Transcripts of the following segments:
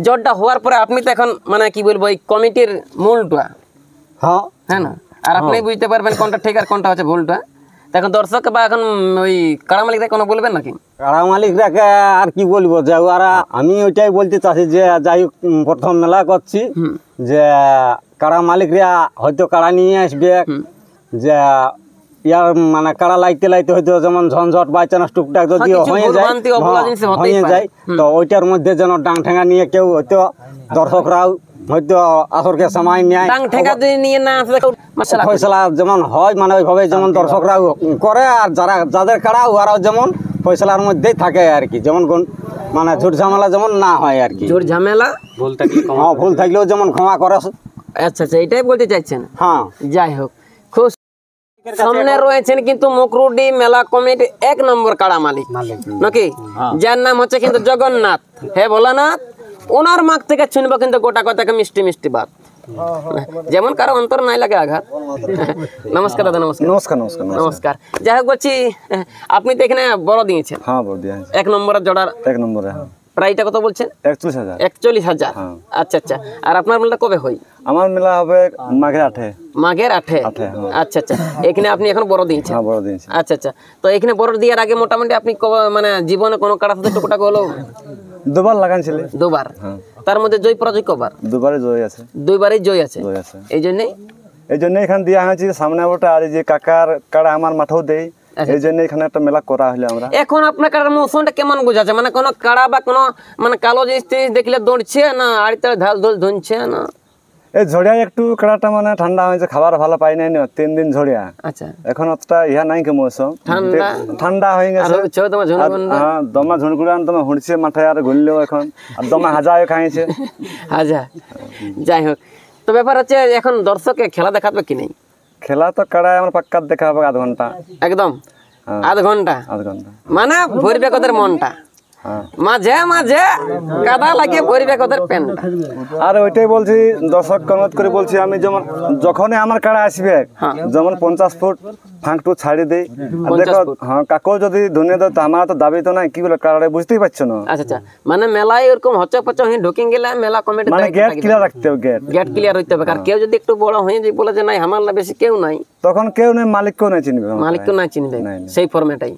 জটটা হওয়ার পরে আপনি তো এখন মানে কি বলবো এই কমিটির মূলটা, হ্যাঁ না, আর আপনি বুঝতে পারবেন কোনটা ঠিক আর কোনটা হচ্ছে ভুলটা। এখন দর্শক বা এখন ওই কাড়া মালিকরা কোনো বলবেন নাকি? কাড়া মালিকরাকে আর কি বলবো, যে ওরা আমি ওইটাই বলতে চাচ্ছি যে যাই হোক প্রথম মেলা করছি, যে কাড়া মালিকরা হয়তো কাড়া নিয়ে আসবে, যে ইয়ার মানে কাড়া লাইতে লাইতে হয়তো যেমন ঝঞ্ঝট বাই চান্স টুকটাক যদি হয়ে যায়, তো ওইটার মধ্যে যেন ডাং ঠেঙ্গা নিয়ে কেউ হয়তো দর্শকরাও হয়তো আসরকে সময় নেয়, ডাং ঠেঙ্গা নিয়ে না ফয়সলা যেমন হয় মানে ওইভাবে যেমন দর্শকরাও করে, আর যাদের কাড়া ওরাও যেমন ফয়সলার মধ্যেই থাকে আর কি, যেমন মানে ঝুট ঝামেলা যেমন না হয় আর কি, ঝুট ঝামেলা ভুল থাকলেও যেমন ক্ষমা করে। আচ্ছা আচ্ছা, এটাই বলতে চাইছেন। হ্যাঁ, যাই হোক, খুব সামনে রয়েছেন কিন্তু মুকরুডি মেলা কমিটি 1 নম্বর কাড়া মালিক নাকি, যার নাম হচ্ছে কিন্তু জগন্নাথ। হে ভোলানাথ, ওনার মাগ থেকে শুনবো কিন্তু গোটা কথাকে মিষ্টি মিষ্টি বাত, যেমন কারো অন্তর নাই লাগে আঘাত। নমস্কার দাদা। নমস্কার। নমস্কার। যাই হোক, বলছি আপনি তো এখানে বড় দিয়েছেন। হ্যাঁ, বড় দিয়েছি 1 নম্বরের জোড়ার 1 নম্বরে। প্রাইসটা কত বলছেন? 41,000। আচ্ছা আচ্ছা। আর আপনার মেলাটা কবে হয়? আমার মেলা হবে মাঘের 8-এ। মাঘের 8-এ? আচ্ছা আচ্ছা। এখানে আপনি এখন বড় দিয়েছেন? হ্যাঁ, বড় দিয়েছি। আচ্ছা আচ্ছা। তো এখানে বড় দেওয়ার আগে মোটামুটি আপনি মানে জীবনে কোনো কাড়ার সাথে টুকটাক হলো? 2বার লাগানছিল। 2বার? তার মধ্যে জয় পরাজয় কবার? 2বারই জয় আছে। 2বারই জয় আছে। এই জন্য এখানে দেওয়া হয়েছে সামনে ওটা, আর যে কাকার কাড়া আমার মাঠেও দেই, এই জন্য এখানে একটা মেলা করা হলো আমরা। এখন আপনার কাড়ার মৌসুমটা কেমন বোঝাচ্ছে? মানে কোনো কাড়া বা কোনো মানে কালো জিনিস দেখলে দৌড়ছে না, আড়িতে ঢাল ঢোল ধুনছে না? এই ঝড়িয়া একটু কাড়াটা মানে ঠান্ডা হয়েছে, খাবার ভালো পাই নাই 3 দিন ঝড়িয়া। আচ্ছা, এখন অতটা ইহা নাই কে মৌসুম, ঠান্ডা হয়ে গেছে। হ্যাঁ, দমা ঝুনকুড়ান দমা হুঁড়ছে মাঠে, আর ঘুরলেও এখন আর দমা হাজাও খাইছে হাজা। যাই হোক, তো ব্যাপার হচ্ছে এখন দর্শকে খেলা দেখাবে কি নেই? খেলা তো কাড়াই আমার পাক্কা দেখা হবে 1/2 ঘন্টা। একদম 1/2 ঘন্টা? মানে ভরবে কদের মনটা, মাঝে মাঝে কাদা লাগিয়ে ভরবে কদের প্যান্ট। আর ওইটাই বলছি, দর্শক অনুরোধ করে বলছি, আমি যেমন যখনই আমার কাড়া আসবে যেমন 50 ফুট ফাঁকটু ছাড়ি দেই। দেখো, হ্যাঁ, কাকু যদি ধুনিয়ে দেয় তো আমার তো দাবি তো নাই, কি বলে কাড়াটা বুঝতেই পারছো না। আচ্ছা আচ্ছা, মানে মেলায় এরকম হচ্ছে পচ ঢুকে গেলে মেলা কমিটি মানে গেট ক্লিয়ার রাখতে হবে, গেট ক্লিয়ার হইতে হবে। আর কেউ যদি একটু বড় হয়ে যায় বলে যে নাই আমার বেশি কেউ নাই, তখন কেউ নেই, মালিককেও নাই চিনবে, মালিককেও নাই চিনবে। সেই ফরম্যাটাই,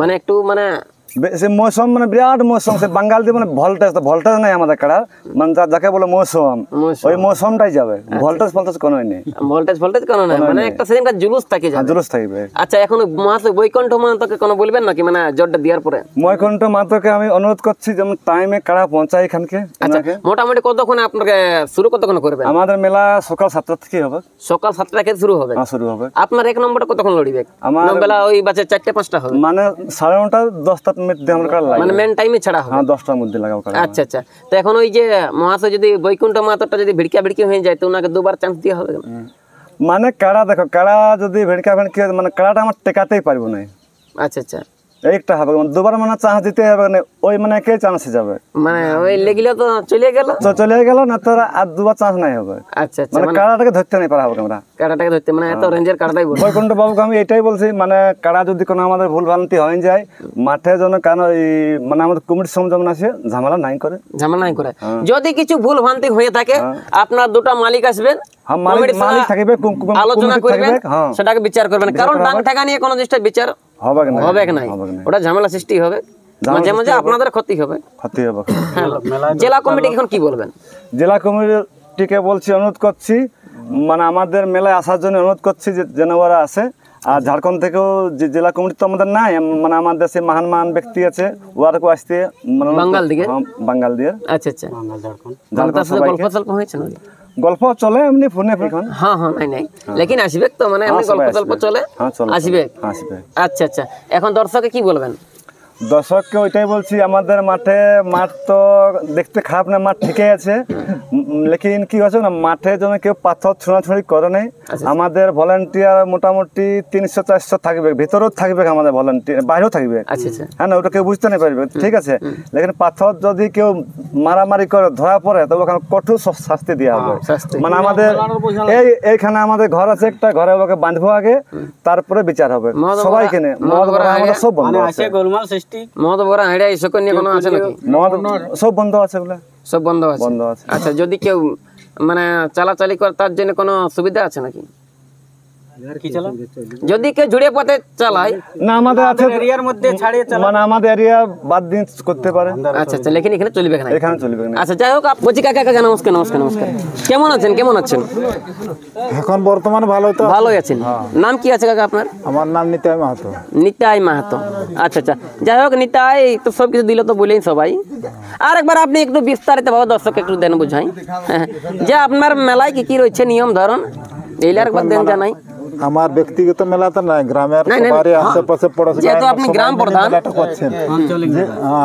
মানে একটু মানে সে মৌসুম মানে বিরাট মৌসুম, সে বাঙ্গাল দিয়ে মানে ভোল্টেজ নাই আমাদের কাড়া, মানে যাকে বলে মৌসুম, ওই মৌসুমটাই যাবে। ভোল্টেজ কোনো নেই, ভোল্টেজ কোনো নাই, মানে একটা সেদিনকার জুলুস থাকে, জুলুস থাকবে। আচ্ছা, এখন বৈকুণ্ঠ মাহাতোকে কোনো বলবেন নাকি, মানে জোরটা দেওয়ার পরে? বৈকুণ্ঠ মাহাতোকে আমি অনুরোধ করছি যেমন টাইমে কাড়া পৌঁছায় এখানকে। আচ্ছা, মোটামুটি কতক্ষণে আপনাকে শুরু কতক্ষণ করবেন? আমাদের মেলা সকাল 7টা থেকে হবে। সকাল 7টা থেকে শুরু হবে? শুরু হবে। আপনার 1 নম্বরটা কতক্ষণ লড়িবে? আমার বেলা ওই বাজে 4টা-5টা হবে, মানে 9:30 10টা মিনিট দিয়ে আমরা কাড়া লাগে, মানে মেন টাইমে ছাড়া হবে। হ্যাঁ, 10টার মধ্যে লাগাও কাড়া। আচ্ছা আচ্ছা। তো এখন ওই যে মহাশয় যদি বৈকুণ্ঠ মাহাতোটা যদি ভিড়কি হয়ে যায় তো ওনাকে 2বার চান্স দেওয়া হবে? মানে কাড়া দেখো, কাড়া যদি ভিড়কি মানে কাড়াটা আমার টেকাতেই পারবো না। আচ্ছা আচ্ছা, একটা হবে 2বার মানে চান্স দিতে হবে, মানে ওই মানে কে চান্সে যাবে, মানে ওই লেগিলে তো চলে গেল না, তোর আর 2বার চান্স নাই হবে। আচ্ছা আচ্ছা, মানে কাড়াটাকে ধরতে নাই পারা হবে, আমরা কাড়াটাকে ধরতে, মানে এত রেঞ্জের কাড়াটাই বলবো। বৈকুণ্ঠ বাবুকে আমি এটাই বলছি, মানে কাড়া যদি কোনো আমাদের ভুল ভ্রান্তি হয়ে যায় মাঠে যেন, কারণ ওই মানে আমাদের কমিটির সঙ্গে যেমন আছে ঝামেলা নাই করে। যদি কিছু ভুল ভ্রান্তি হয়ে থাকে আপনার 2টা মালিক আসবেন, আলোচনা করবেন, সেটাকে বিচার করবেন, কারণ ডাং ঠেকা নিয়ে কোনো জিনিসটা বিচার হবে না, ওটা ঝামেলা সৃষ্টি হবে, মাঝে মাঝে আপনাদের ক্ষতি হবে। জেলা কমিটি এখন কি বলবেন? জেলা কমিটিকে বলছি, অনুরোধ করছি, মানে আমাদের মেলায় আসার জন্য অনুরোধ করছি যেন ওরা আসে। আর ঝাড়খণ্ড থেকেও যে জেলা কমিটি তো আমাদের নাই, মানে আমার দেশে মহান ব্যক্তি আছে, ওরাকেও আসতে বাঙ্গাল দিয়ে। আচ্ছা আচ্ছা, গল্প চলে এমনি ফোনে এখন। হ্যাঁ হ্যাঁ, নাই লেকিন আসবে তো, মানে এমনি গল্প চলে, আসবে। আচ্ছা আচ্ছা, এখন দর্শকে কি বলবেন? দর্শককে ওইটাই বলছি, আমাদের মাঠ তো দেখতে খারাপ না, মাঠ ঠিকই আছে, লেকিন কি হচ্ছে না, মাঠে যেন কেউ পাথর ছোঁড়াছুড়ি করে নেই। আমাদের ভলান্টিয়ার মোটামুটি 300-400 থাকবে, ভিতরেও থাকবে আমাদের ভলান্টিয়ার, বাইরেও থাকবে। হ্যাঁ না, ওটা কেউ বুঝতে না পারবে, ঠিক আছে। লেকিন পাথর যদি কেউ মারামারি করে ধরা পড়ে তবে ওখানে কঠোর শাস্তি দেওয়া হবে। মানে আমাদের এইখানে আমাদের ঘর আছে একটা, ঘরে ওকে বাঁধবো আগে, তারপরে বিচার হবে। সবাই কেনে মদ আমাদের সব বন্ধ আছে, মদ ভরা হেঁড়ে সব বন্ধ আছে ওগুলা। সব বন্ধ আছে। বন্ধ আছে। আচ্ছা, যদি কেউ মানে চালাচালি করে তার জন্য কোনো সুবিধা আছে নাকি? যদি কেউ ঝুড়ে পথে চালায় না, আমাদের আছে এরিয়ার মধ্যে ছাড়িয়ে চালায়, মানে আমাদের এরিয়া বাদ দিন করতে পারে। আচ্ছা আচ্ছা, লেকিন এখানে চলবে না, এখানে চলবে না। আচ্ছা, যাই হোক, বলছি কাকা, কাকা নমস্কার, নমস্কার, নমস্কার। কেমন আছেন, কেমন আছেন? এখন বর্তমানে ভালো তো। ভালোই আছেন। নাম কি আছে কাকা আপনার? আমার নাম নিতাই মাহাতো। নিতাই মাহাতো, আচ্ছা আচ্ছা। যাই হোক, নিতাই তো সব কিছু দিল তো বলেই সবাই। আর একবার আপনি একটু বিস্তারিত ভাবে দর্শক একটু দেন বুঝাই, যে আপনার মেলায় কি কি রয়েছে নিয়ম ধরন, এইটা একবার দেন জানাই। আমার ব্যক্তিগত মেলা তো নাই, গ্রামের সবারই আশেপাশে পড়াশোনা, যেহেতু আপনি গ্রাম প্রধান করছেন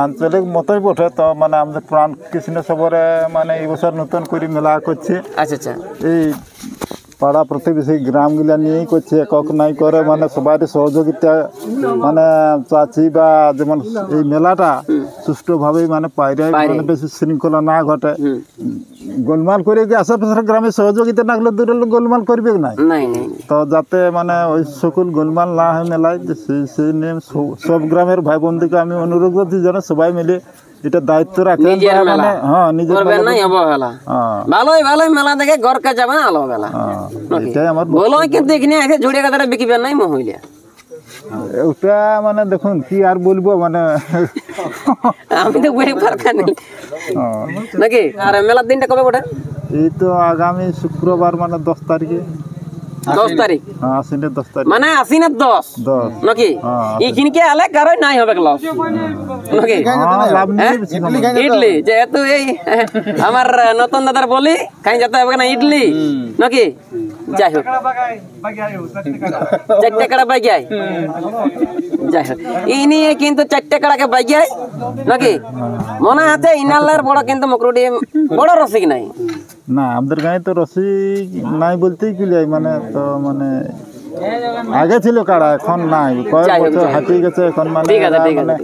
আঞ্চলিক মতোই বটে। তো মানে আমাদের প্রাণ কৃষ্ণ সবরে মানে এই বছর নতুন করে মেলা করছে। আচ্ছা আচ্ছা, এই পাড়া প্রতিবেশী গ্রামগুলা নিয়েই করছে, একক নাই করে, মানে সবারই সহযোগিতা, মানে চাচ্ছি বা যেমন এই মেলাটা সুষ্ঠুভাবেই মানে পায়রে মানে বেশি শৃঙ্খলা না ঘটে, গোলমাল করে যে আশেপাশের গ্রামে সহযোগিতা না করলে দূরের লোক গোলমাল করবে না। তো যাতে মানে ওই সকল গোলমাল না হয় মেলায়, সেই নিয়ে সব গ্রামের ভাই বোনদেরকে আমি অনুরোধ করছি যেন সবাই মিলে এটা দায়িত্ব রাখেন। মানে হ্যাঁ, নিজের ভালোই ভালোই মেলা দেখে ঘর কাজ যাবে না, আলো বেলা এটাই আমার বলো। কিন্তু এখানে এসে ঝুড়িয়া কাতারে বিকিবেন নাই মহিলা, ওটা মানে দেখুন কি আর বলবো, মানে আমি তো বই পারখান নাকি। আর মেলার দিনটা কবে বটে? এই তো আগামী শুক্রবার, মানে 10 তারিখে। 10 তারিখ, আশ্বিনের 10 তারিখ, মানে আশ্বিনের 10 নাকি? এইখানকে আলে কারোই নাই হবে লস নাকি? ইডলি যেহেতু এই আমার নতুন দাদার বলি খাই যেতে হবে না ইডলি নাকি। যাই হোক, 4 টাকা বাইগাই, যাই হোক, এই নিয়ে কিন্তু 4 টাকাকে বাইগাই নাকি। মনে আছে ইনালের বড় কিন্তু মকরুডি বড় রসিক নাই না, আমাদের গায়ে তো রসিক নাই বলতেই কি যাই, মানে তো মানে আগে ছিল কারা, এখন নাই, কয়েক বছর হাঁটিয়ে গেছে এখন। মানে ঠিক আছে, ঠিক আছে,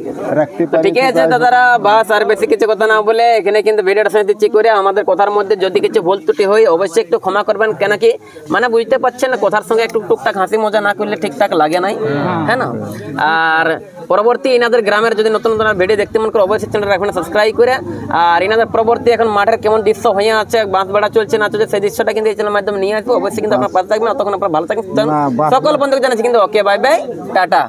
ঠিক আছে দাদারা, বাস আর বেশি কিছু কথা না বলে এখানে কিন্তু ভিডিওটা শুনে দিচ্ছি করে। আমাদের কথার মধ্যে যদি কিছু ভুল ত্রুটি হয় অবশ্যই একটু ক্ষমা করবেন, কেন কি মানে বুঝতে পারছেন না, কথার সঙ্গে একটু টুকটাক হাসি মজা না করলে ঠিকঠাক লাগে নাই, হ্যাঁ না। আর পরবর্তী এনাদের গ্রামের যদি নতুন নতুন ভিডিও দেখতে মন করে অবশ্যই চ্যানেল রাখবেন সাবস্ক্রাইব করে। আর এনাদের পরবর্তী এখন মাঠের কেমন দৃশ্য হয়ে আছে, বাঁশ বেড়া চলছে না চলছে, সেই দৃশ্যটা কিন্তু এই চ্যানেলের মাধ্যমে নিয়ে আসবো। অবশ্যই কিন্তু আপনার পাশে থাকবেন, তখন আপনার ভালো থাকবেন। সকল বন্ধুকে জানাচ্ছি কিন্তু ওকে, বাই বাই, টাটা।